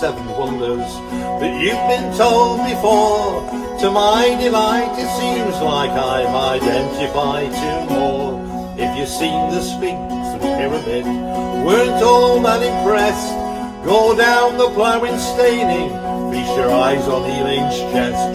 seven wonders that you've been told before. To my delight it seems like I've identified two more. If you've seen the Sphinx and Pyramid, weren't all that impressed, go down the Ploughing staining, feast your eyes on Elaine's chest.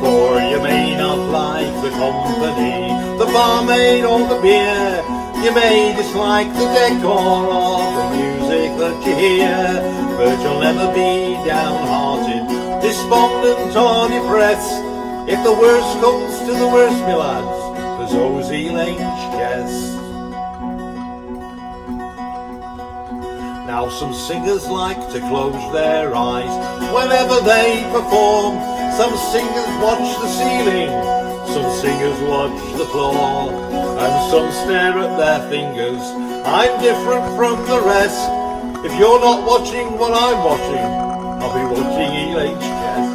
For you may not like the company, the barmaid or the beer, you may dislike the decor or the music that you hear, but you'll never be downhearted, despondent or depressed. If the worst comes to the worst, my lads, there's always Elaine's chest. Now some singers like to close their eyes whenever they perform. Some singers watch the ceiling, some singers watch the floor, and some stare at their fingers. I'm different from the rest. If you're not watching what I'm watching, I'll be watching Elaine's chest.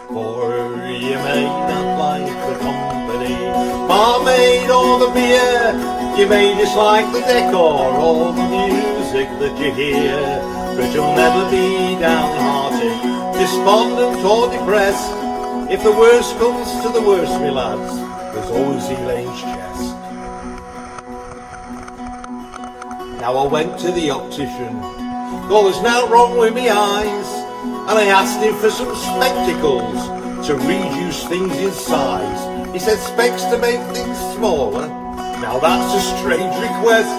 For you may not like the company, barmaid or the beer, you may dislike the decor or the music that you hear, but you'll never be downhearted, despondent or depressed. If the worst comes to the worst, my lads, there's always Elaine's chest. Now I went to the optician, well there's nothing wrong with me eyes, and I asked him for some spectacles to reduce things in size. He said specs to make things smaller. Now that's a strange request.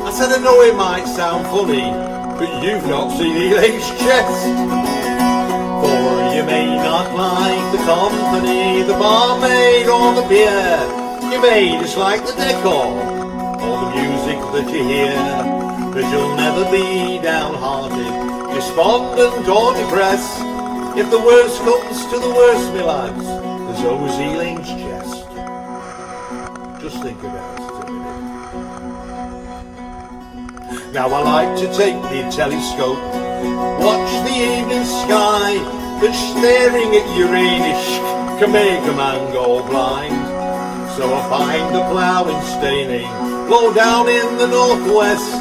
I said I know it might sound funny, but you've not seen Elaine's chest. For you may not like the company, the barmaid or the beer, you may dislike the decor or the music that you hear, but you'll never be downhearted, despondent or depressed. If the worst comes to the worst, my lads, there's always Elaine's chest. Just think about it a minute. Now I like to take the telescope, watch the evening sky, but staring at Uranus can make a man go blind. So I find the Ploughing staining low down in the northwest,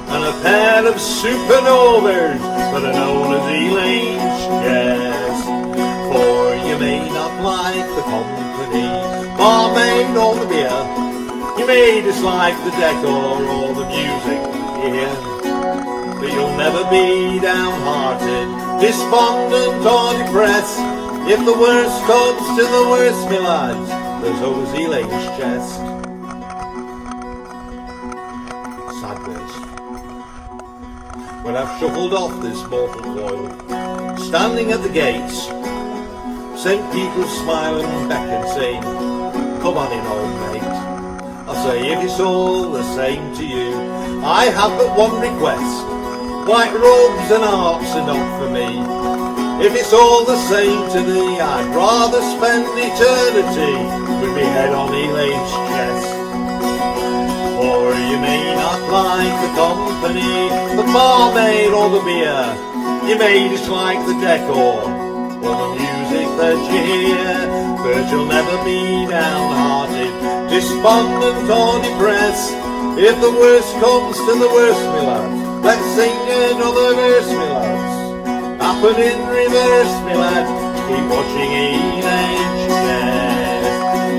and a pair of supernovas that are known as Elaine's chest. For you may not like the company, barmaid or the beer, you may dislike the decor or the music you hear, but you'll never be downhearted, despondent or depressed. If the worst comes to the worst, my lads, there's always Elaine's chest. Sad verse. When I've shuffled off this mortal coil, standing at the gates, St. Peter's smiling back and saying, come on in, old mate. I say, if it's all the same to you, I have but one request. White robes and harps are not for me. If it's all the same to thee, I'd rather spend eternity with me head on Elaine's chest. For you may not like the company, the barmaid or the beer, you may dislike the decor or the music that you hear, but you'll never be downhearted, despondent or depressed. If the worst comes to the worst, my lads, let's sing another verse, my lads. Happen in reverse, my lads, keep watching Elaine's chest.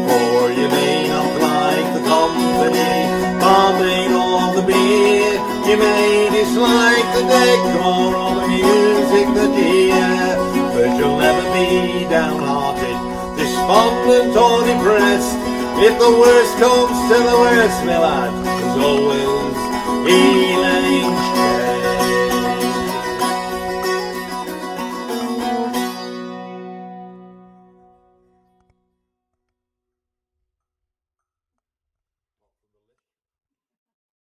For you may not like the company, barmaid or the beer, you may dislike the decor or the music that you hear, but you'll never be downhearted, despondent or depressed. If the worst comes to the worst, my lad, there's always Elaine.